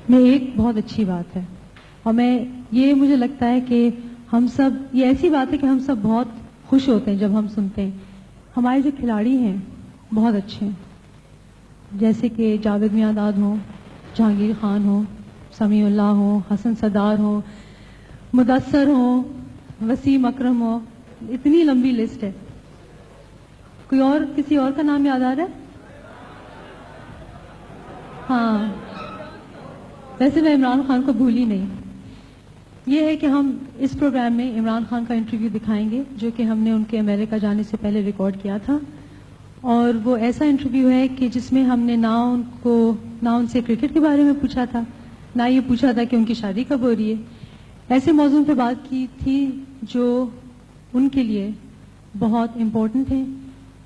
میں ایک بہت اچھی بات ہے، اور یہ مجھے لگتا ہے کہ ہم سب، یہ ایسی بات ہے کہ ہم سب بہت خوش ہوتے ہیں جب ہم سنتے ہیں ہمارے جو کھلاڑی ہیں بہت اچھے ہیں، جیسے کہ جاوید میاں-داد ہوں، جہانگیر خان ہوں، سمیع اللہ ہوں، حسن صدار ہوں، مدثر ہوں، وسیم اکرم ہو، اتنی لمبی لسٹ ہے. کوئی اور، کسی اور کا نام یاد آ رہا ہے؟ ہاں، ویسے میں عمران خان کو بھولی نہیں. یہ ہے کہ ہم اس پروگرام میں عمران خان کا انٹرویو دکھائیں گے جو کہ ہم نے ان کے امریکہ جانے سے پہلے ریکارڈ کیا تھا، اور وہ ایسا انٹرویو ہے کہ جس میں ہم نے نہ ان سے کرکٹ کے بارے میں پوچھا تھا، نہ یہ پوچھا تھا کہ ان کی شادی کب ہو رہی ہے. ایسے موضوع پہ بات کی تھی جو ان کے لیے بہت امپورٹنٹ ہیں،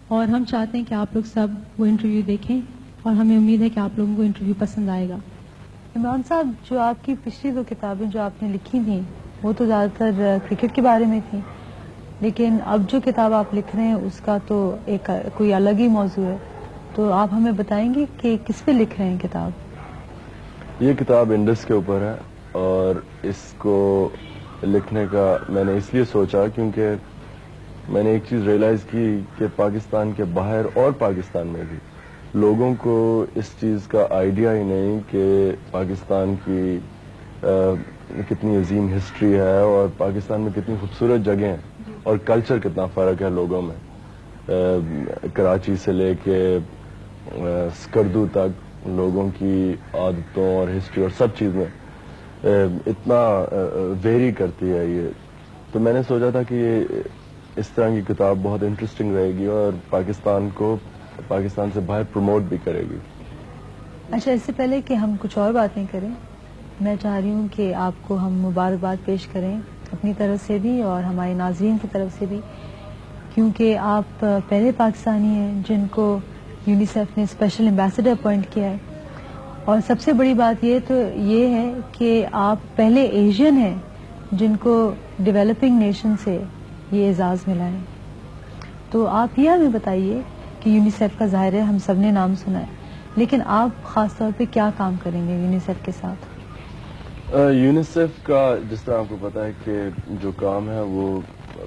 اور ہم چاہتے ہیں کہ آپ لوگ سب وہ انٹرویو دیکھیں، اور ہمیں امید ہے کہ آپ لوگوں کو انٹرویو پسند آئے گا. عمران صاحب، جو آپ کی پچھلی 2 کتابیں جو آپ نے لکھی تھیں وہ تو زیادہ تر کرکٹ کے بارے میں تھیں، لیکن اب جو کتاب آپ لکھ رہے ہیں اس کا تو ایک کوئی الگ ہی موضوع ہے، تو آپ ہمیں بتائیں گے کہ کس پہ لکھ رہے ہیں کتاب؟ یہ کتاب انڈس کے اوپر ہے، اور اس کو لکھنے کا میں نے اس لیے سوچا کیونکہ میں نے ایک چیز ریئلائز کی کہ پاکستان کے باہر اور پاکستان میں بھی لوگوں کو اس چیز کا آئیڈیا ہی نہیں کہ پاکستان کی کتنی عظیم ہسٹری ہے، اور پاکستان میں کتنی خوبصورت جگہیں ہیں، اور کلچر کتنا فرق ہے لوگوں میں. کراچی سے لے کے سکردو تک لوگوں کی عادتوں اور ہسٹری اور سب چیز میں اتنا ویری کرتی ہے یہ. تو میں نے سوچا تھا کہ یہ اس طرح کی کتاب بہت انٹرسٹنگ رہے گی اور پاکستان کو پاکستان سے باہر پروموٹ بھی کرے گی. اچھا، اس سے پہلے کہ ہم کچھ اور باتیں کریں، میں چاہ رہی ہوں کہ آپ کو ہم مبارکباد پیش کریں اپنی طرف سے بھی اور ہمارے ناظرین کی طرف سے بھی، کیونکہ آپ پہلے پاکستانی ہیں جن کو یونیسیف نے اسپیشل ایمبیسڈر اپوائنٹ کیا ہے، اور سب سے بڑی بات یہ ہے کہ آپ پہلے ایشین ہیں جن کو ڈیولپنگ نیشن سے یہ اعزاز ملا ہے. تو آپ یہ ہمیں بتائیے کہ یونیسیف کا ظاہر ہے ہم سب نے نام سنا ہے، لیکن آپ خاص طور پہ کیا کام کریں گے یونیسیف کے ساتھ؟ یونیسیف کا جس طرح آپ کو پتا ہے کہ جو کام ہے وہ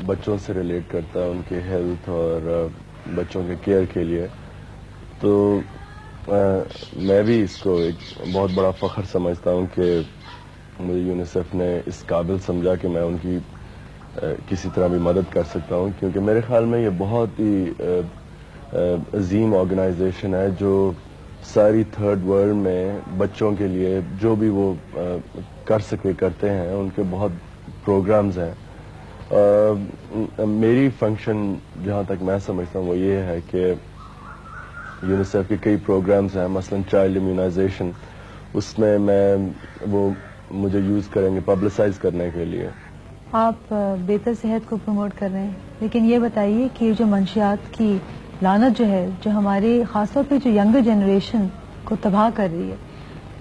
بچوں سے ریلیٹ کرتا ہے، ان کے ہیلتھ اور بچوں کے کیئر کے لیے. تو میں بھی اس کو ایک بہت بڑا فخر سمجھتا ہوں کہ مجھے یونیسیف نے اس قابل سمجھا کہ میں ان کی کسی طرح بھی مدد کر سکتا ہوں، کیونکہ میرے خیال میں یہ بہت ہی عظیم آرگنائزیشن ہے جو ساری تھرڈ ورلڈ میں بچوں کے لیے جو بھی وہ کر سکے کرتے ہیں. ان کے بہت پروگرامز ہیں. میری فنکشن جہاں تک میں سمجھتا ہوں وہ یہ ہے کہ یونیسیف کے کئی پروگرامز ہیں، مثلا چائلڈ امیونائزیشن، اس میں وہ مجھے یوز کریں گے پبلسائز کرنے کے لیے. آپ بہتر صحت کو پروموٹ کر رہے ہیں، لیکن یہ بتائیے کہ جو منشیات کی لعنت جو ہے، جو ہمارے خاص طور پہ جو ینگر جنریشن کو تباہ کر رہی ہے،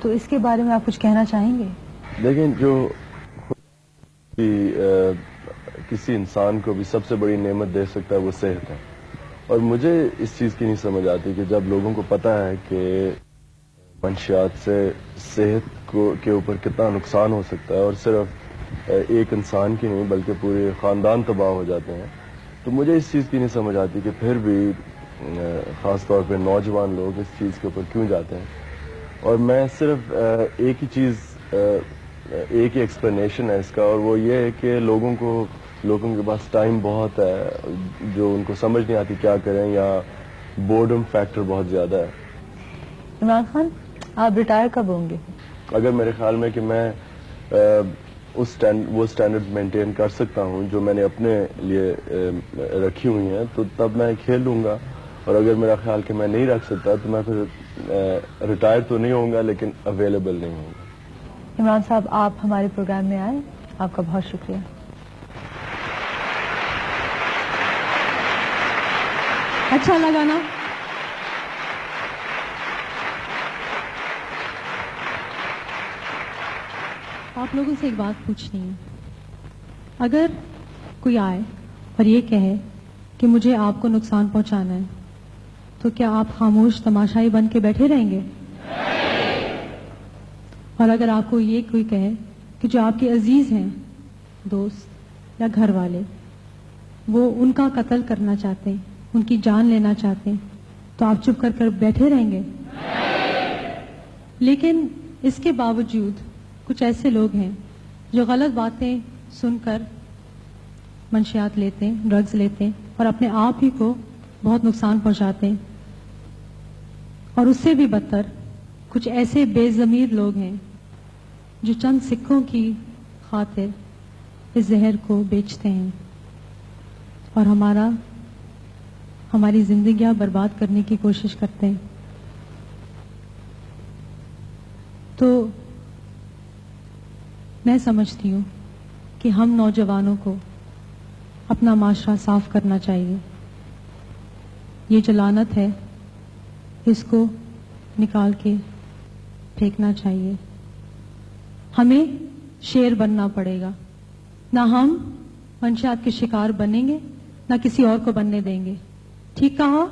تو اس کے بارے میں آپ کچھ کہنا چاہیں گے؟ لیکن جو کسی انسان کو بھی سب سے بڑی نعمت دے سکتا ہے وہ صحت ہے، اور مجھے اس چیز کی نہیں سمجھ آتی کہ جب لوگوں کو پتا ہے کہ منشیات سے صحت کے اوپر کتنا نقصان ہو سکتا ہے، اور صرف ایک انسان کی نہیں بلکہ پورے خاندان تباہ ہو جاتے ہیں، تو مجھے اس چیز کی نہیں سمجھ آتی کہ پھر بھی خاص طور پہ نوجوان لوگ اس چیز کے اوپر کیوں جاتے ہیں. اور میں صرف ایک ہی ایکسپلینیشن ہے اس کا، اور وہ یہ ہے کہ لوگوں کے پاس ٹائم بہت ہے، جو ان کو سمجھ نہیں آتی کیا کریں، یا بورڈم فیکٹر بہت زیادہ ہے. عمران خان، آپ ریٹائر کب ہوں گے؟ اگر میرے خیال میں کہ میں وہ اسٹینڈرڈ مینٹین کر سکتا ہوں جو میں نے اپنے لیے رکھی ہوئی ہیں، تو تب میں کھیل لوں گا. اور اگر میرا خیال کہ میں نہیں رکھ سکتا تو میں پھر ریٹائر تو نہیں ہوں گا لیکن اویلیبل نہیں ہوں گا. عمران صاحب، آپ ہمارے پروگرام میں آئے، آپ کا بہت شکریہ. اچھا لگا نا؟ آپ لوگوں سے ایک بات پوچھنی ہے. اگر کوئی آئے اور یہ کہے کہ مجھے آپ کو نقصان پہنچانا ہے، تو کیا آپ خاموش تماشائی بن کے بیٹھے رہیں گے؟ اور اگر آپ کو یہ کوئی کہے کہ جو آپ کے عزیز ہیں، دوست یا گھر والے، وہ ان کا قتل کرنا چاہتے ہیں، ان کی جان لینا چاہتے ہیں، تو آپ چپ کر بیٹھے رہیں گے؟ لیکن اس کے باوجود کچھ ایسے لوگ ہیں جو غلط باتیں سن کر منشیات لیتے ہیں، ڈرگز لیتے ہیں اور اپنے آپ ہی کو بہت نقصان پہنچاتے ہیں. اور اس سے بھی بدتر کچھ ایسے بے ضمیر لوگ ہیں جو چند سکوں کی خاطر اس زہر کو بیچتے ہیں اور ہماری زندگیاں برباد کرنے کی کوشش کرتے ہیں. تو میں سمجھتی ہوں کہ ہم نوجوانوں کو اپنا معاشرہ صاف کرنا چاہیے. یہ جو لعنت ہے اس کو نکال کے پھینکنا چاہیے. ہمیں شیر بننا پڑے گا. نہ ہم منشیات کے شکار بنیں گے، نہ کسی اور کو بننے دیں گے. ٹھیک کہا؟